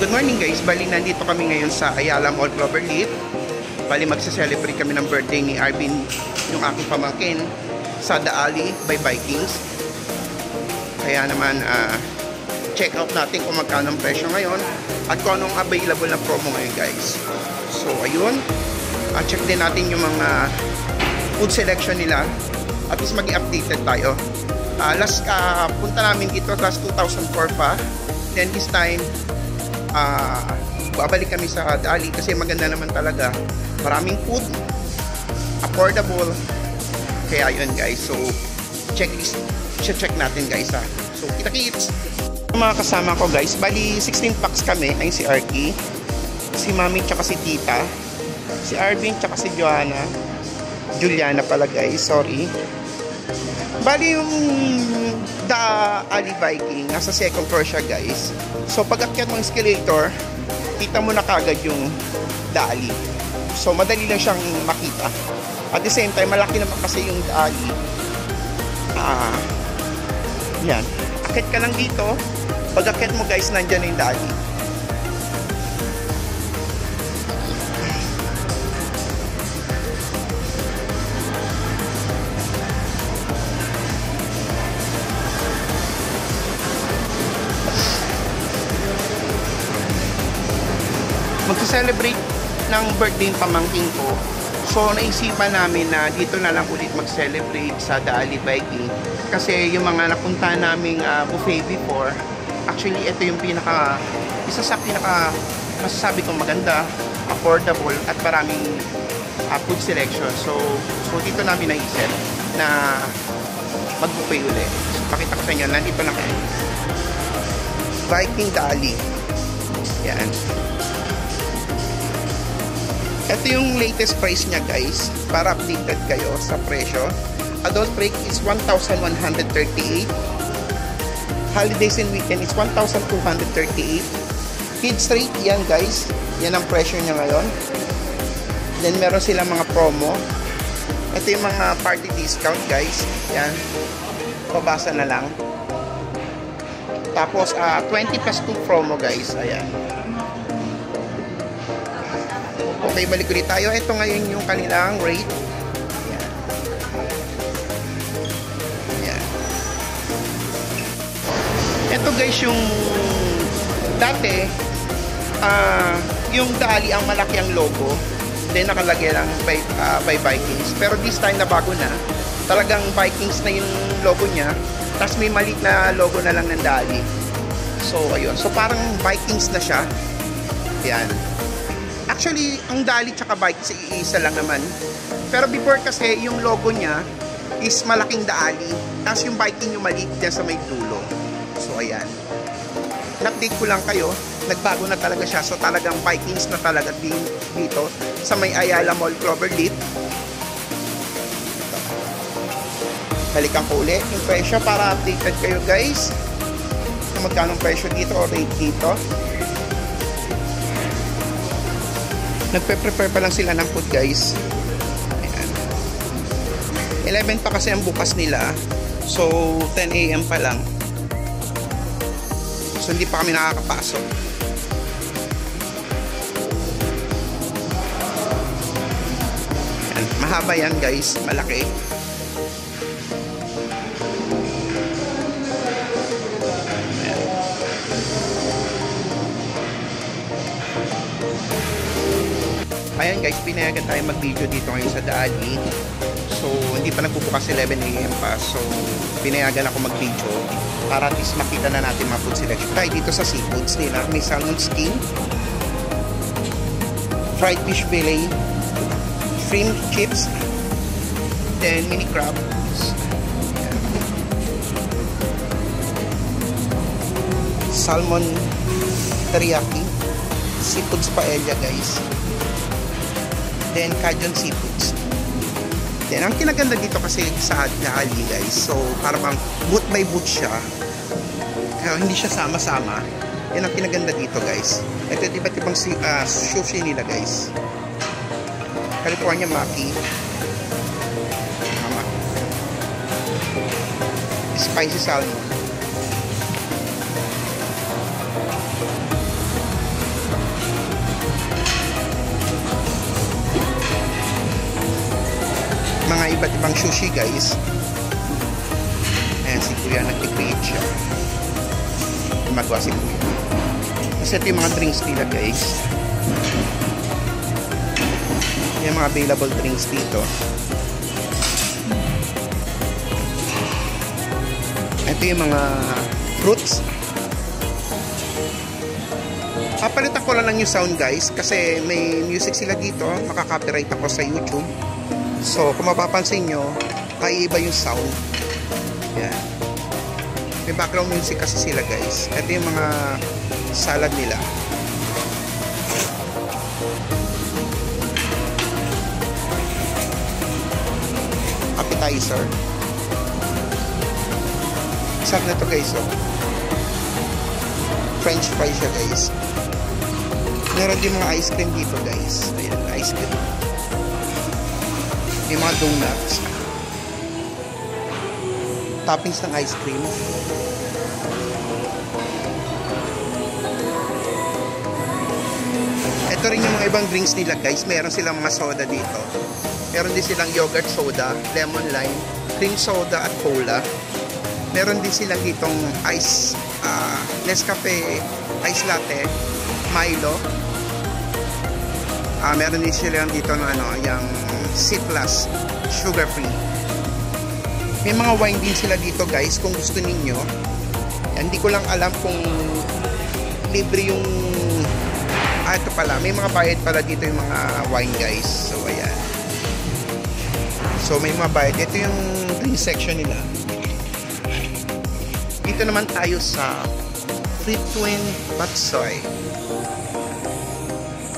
Good morning guys, bali nandito kami ngayon sa Ayala Mall, Cloverleaf. Bali magse-celebrate kami ng birthday ni Arvin, yung aking pamangkin, sa The Alley by Vikings. Kaya naman check out natin kung magkano ang presyo ngayon at kung anong available na promo ngayon guys. So ayun, check din natin yung mga food selection nila at least mag-i-updated tayo. Last punta namin dito last 2004 pa. Then this time babalik kami sa The Alley kasi maganda naman talaga, maraming food, affordable. Kaya yun guys, so check natin guys ha. So kita-kits mga kasama ko guys, bali 16 packs kami. Ayun si Arky, si Mami tsaka si Tita, si Arvin tsaka si Juliana pala guys, sorry. Bali yung The Alley Viking, nasa second floor siya guys. So pag akyat mo ng escalator, kita mo na kagad yung The Alley. So madali lang siyang makita. At the same time, malaki naman kasi yung The Alley. Yan. Akyat ka lang dito. Pag akyat mo guys, nandyan yung The Alley. Magsa-celebrate ng birthday ng pamangkin ko. So naisipan namin na dito na lang ulit mag-celebrate sa The Alley Viking. Kasi yung mga napunta naming buffet before, actually ito yung isa sa pinaka masasabi kong maganda, affordable at maraming food selection. So dito namin naisip na mag-buffet ulit. So pakita ko sa inyo, nandito na kayo. Viking The Alley. Yan. Ito yung latest price niya guys, para updated kayo sa presyo. Adult break is 1,138. Holidays and weekend is 1,238. Kids rate yan guys, yan ang presyo niya ngayon. Then meron silang mga promo. Ito yung mga party discount guys, yan, pabasa na lang. Tapos 20 plus 2 promo guys, ayan. Okay, balik ulit tayo. Ito ngayon yung kanilang rate. Ayan. Ayan. Ito guys yung dati yung The Alley ang malaki ang logo, then nakalagay lang by Vikings. Pero this time na bago na, talagang Vikings na yung logo niya, tapos may maliit na logo na lang ng The Alley. So ayun, so parang Vikings na siya. Ayan. Actually, ang The Alley tsaka Vikings iisa lang naman. Pero before kasi, yung logo niya is malaking The Alley. Tapos yung Viking yung maliit dyan sa may dulo. So, ayan. In-update ko lang kayo. Nagbago na talaga siya. So, talagang Vikings na talaga dito sa may Ayala Mall, Cloverleaf. Balikan ko ulit yung presyo para updated kayo guys. Kung magkano presyo dito o rate dito. Nagpe-prepare pa lang sila ng food guys. Ayan. 11 pa kasi ang bukas nila. So 10 AM pa lang. So hindi pa kami nakakapasok. Ayan. Mahaba yan guys, malaki. Ayan guys, pinayagan tayo mag-video dito ngayon sa The Alley. So, hindi pa nagbubukas 11 AM pa. So, pinayagan ako mag-video para at least makita na natin mga food selection. Tayo dito sa seafoods nila. May salmon skin, fried fish fillet, shrimp chips, then mini crab. Salmon teriyaki, seafoods paella guys. Then Cajun seafoods. Then ang kinaganda dito kasi sa The Alley guys, so parang boot by boot siya, kaya hindi siya sama-sama. Yan ang kinaganda dito guys. Ito iba't ibang sushi nila guys. California Maki, spicy salmon. pang sushi guys. Ayan si kuya, nag-create siya. Magawa si kuya. Kasi ito yung mga drinks nila guys. Yung mga available drinks dito. Ito yung mga fruits. Papalitan ko lang yung sound guys kasi may music sila dito. Makaka-copyright ako sa YouTube. So kung mapapansin nyo, kaiiba yung sound. Yan. May background music kasi sila guys. Ito yung mga salad nila. Appetizer. Sarap na ito guys. Oh. French fries siya guys. Meron din mga ice cream dito guys. Ayan, ice cream. May mga donuts. Toppings ng ice cream. Ito rin yung mga ibang drinks nila guys. Meron silang mga soda dito. Meron din silang yogurt soda, lemon lime, cream soda at cola. Meron din silang ditong ice, Nescafe ice latte, Milo. Meron din silang dito ng yung C+, sugar free. May mga wine din sila dito guys kung gusto ninyo. Hindi ko lang alam kung libre yung ito pala, may mga bayad pala dito yung mga wine guys. So ayan. So may mga bayad. Ito yung drink section nila. Dito naman tayo sa Frituin Batsoy.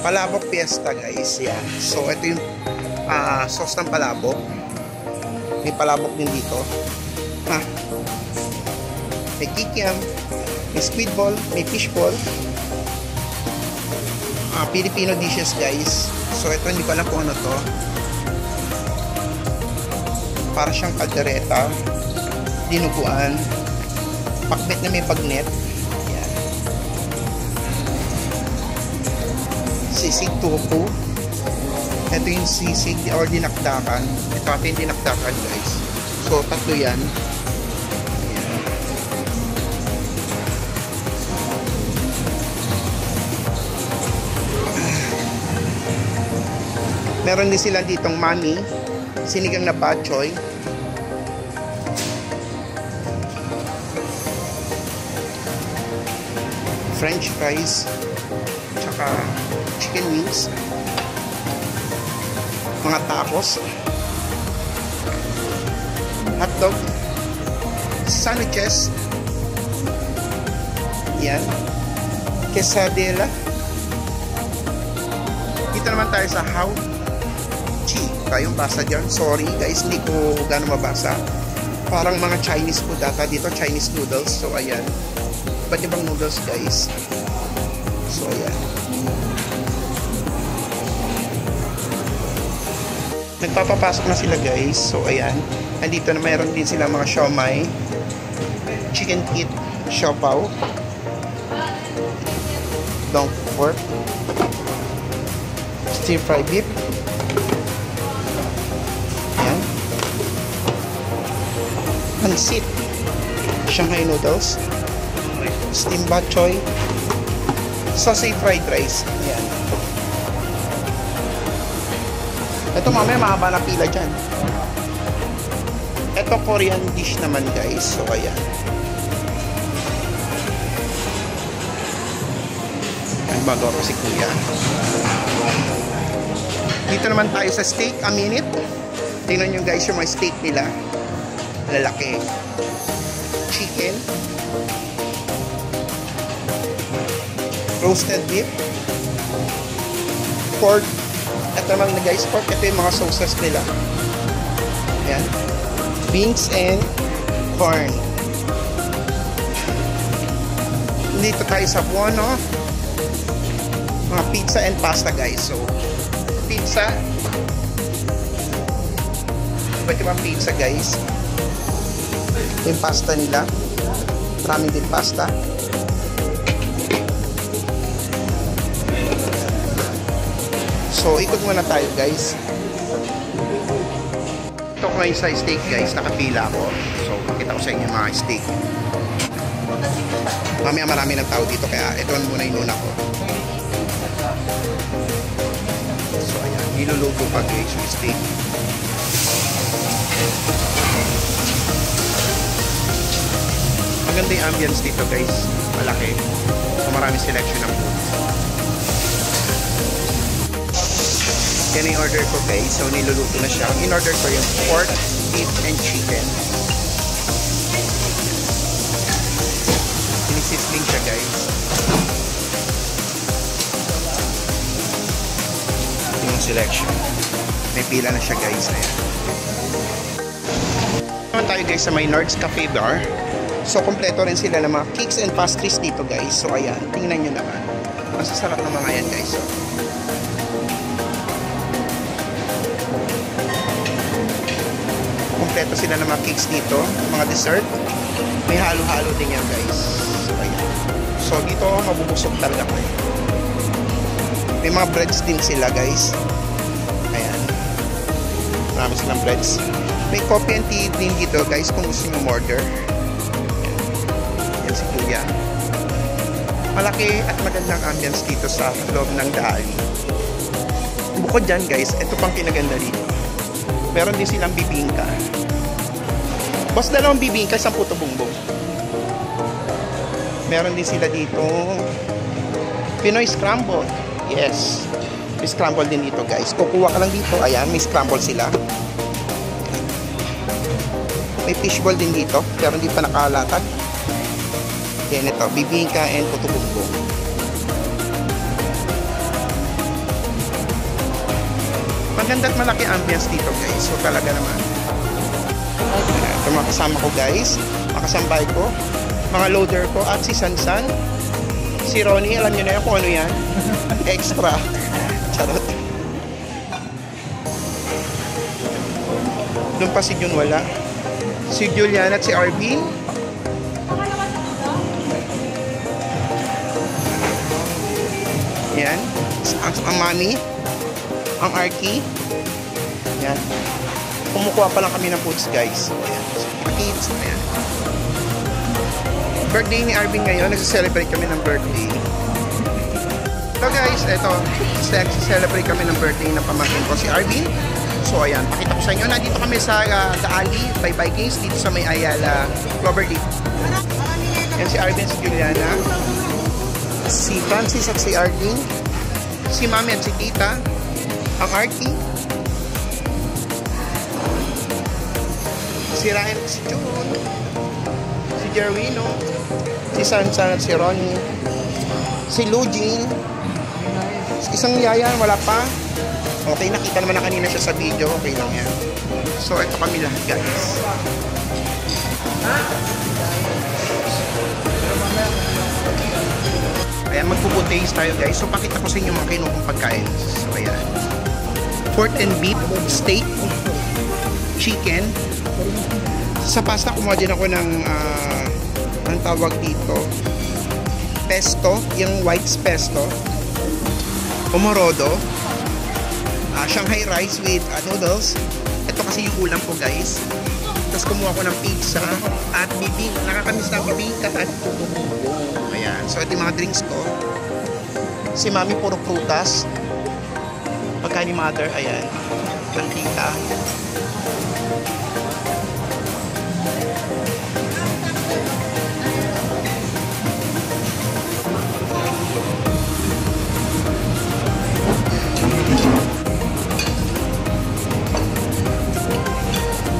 Palabok Fiesta guys. Yan. So ito yung sauce ng palabok. May palabok din dito. May kikiam, may squid ball, may fish ball. Filipino dishes guys. So ito hindi ko alam kung ano to. Para siyang kaldereta, dinuguan, pakbet na may bagnet. Yan. Sisig tofu. Ito yung sisig or dinakdakan. Ito ating dinakdakan guys. So tatlo yan. Meron din sila ditong mami, sinigang na batchoy, French fries, tsaka chicken wings, mga tacos, hotdog, sandwiches, yan, quesadilla. Dito naman tayo sa how kayong basa dyan. Sorry guys, hindi ko gano'ng mabasa. Parang mga Chinese food data dito, Chinese noodles. So ayan, ba't ibang noodles guys. So ayan, nagpapapasok na sila guys. So ayan, andito na mayroon din sila mga siomai, chicken kit, siopaw, long pork, stir fry beef, pansit, Shanghai noodles, steamed bok choy, sausage fried rice. Ayan. Ito mamaya mahaba na pila dyan. Ito Korean dish naman guys. So ayan. Ang bago ako si kuya. Dito naman tayo sa steak a minute. Tingnan nyo guys yung mga steak nila. Lalaki. Chicken, roasted beef, pork. Ito naman na guys, pork. Ito yung mga sauces nila. Ayan. Beans and corn. Dito tayo sa Buono. Mga pizza and pasta guys. So pizza, iba't ibang pizza guys. Yung pasta nila, marami din pasta. So ikot muna tayo guys. Dito ko ngayon sa steak guys, nakapila ako. So, kita ko sa inyo mga steak. Mamaya marami ng tao dito, kaya ito muna yung una ko. So, ayan. Niluluto pa guys yung steak. Maganda yung ambience dito guys. Malaki. So, marami selection ng food. Yan yung order ko guys. So, niluluto na siya. In-order ko yung pork, beef, and chicken. Sinisisling siya guys. Yung selection. May pila na siya guys. Ayan. Naman tayo guys sa may Nord's Cafe Bar. So, kompleto rin sila ng mga cakes and pastries dito guys. So, ayan. Tingnan nyo naman. Masasarap ng mga yan guys. So, kompleto sila ng mga cakes dito, mga dessert. May halo-halo din yan guys. So, ayan. So, dito mabubusog talaga kayo. May mga breads din sila guys. Ayan. Marami silang breads. May coffee and tea din dito guys kung gusto nyo order. Ayan si Kuya. Malaki at magandang ambience dito sa loob ng Daali. Bukod dyan guys, ito pang kinaganda dito. Meron din silang bibingka. Bas dalawang bibingka, isang puto bumbong. Meron din sila dito Pinoy Scramble. Yes. May scramble din dito guys. Kukuha ka lang dito. Ayan, may scramble sila. May fishball din dito. Pero hindi pa nakalatag. Yan ito. Bibingka and puto bumbong. Maganda at malaki ambience dito guys. So talaga naman. Ito mga kasama ko guys. Mga kasambay ko. Mga loader ko. At si Sansan. Si Ronnie. Alam nyo na yan kung ano yan. Extra. Charot. Doon pa si Jun wala. Si Julian at si Arvin. Yan. Ang mami. Ang Arky. Yan. Kumukuha pa lang kami ng foods guys. Ayan. So, kids. Ayan. Birthday ni Arvin ngayon. Nagsa-celebrate kami ng birthday. So guys, eto. Nagsa-celebrate kami ng birthday ng pamangkin ko si Arvin. So ayan. Pakita ko sa inyo. Nandito kami sa Daali by Vikings. Dito sa may Ayala Cloverleaf. Yan si Arvin, si Juliana. Si Francis at si Arvin. Si Mami at si Tita. Ang Arky. Si Ryan at si June. Si Jerwino. Si Sansan at si Ronnie. Si Lugin. Isang yaya, wala pa. Okay, nakita naman na kanina siya sa video. Okay lang yan. So, ito kami lahat guys. Ayan, mag-food taste tayo guys. So, pakita ko sa inyo mga kinuhong pagkain. So, ayan. Pork and beef, steak, chicken. Sa pasta, kumuha din ako ng ang tawag dito, pesto, yung white pesto, pomorodo, Shanghai rice with noodles. Ito kasi yung ulam ko guys. Tapos kumuha ko ng pizza at bibing, nakakamiss na bibingka at puto bumbong. Ayan, so ito yung mga drinks ko. Si Mami puro prutas. Pagka ni Mother, ayan, ang tita.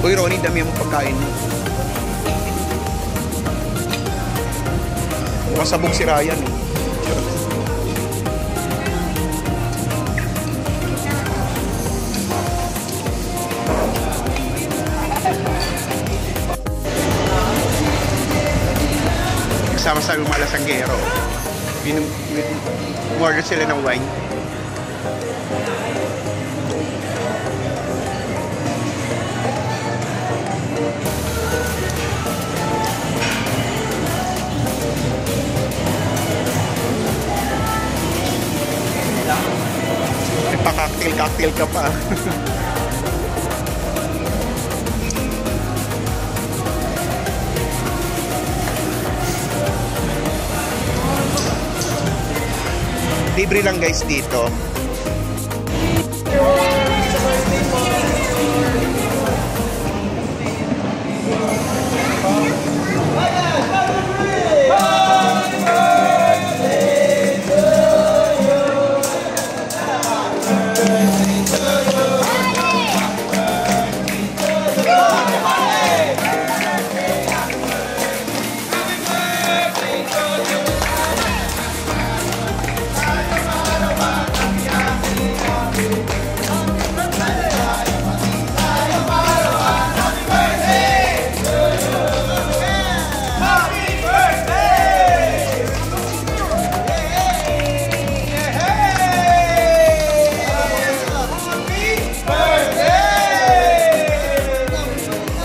Uy, Ronnie, dami ang pagkain mo. Masabog si Ryan. Kasama sa Malasanggero. Order sila ng wine. Pa-cocktail ka pa. Libre lang guys dito.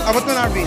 Abot mo na, Arvin.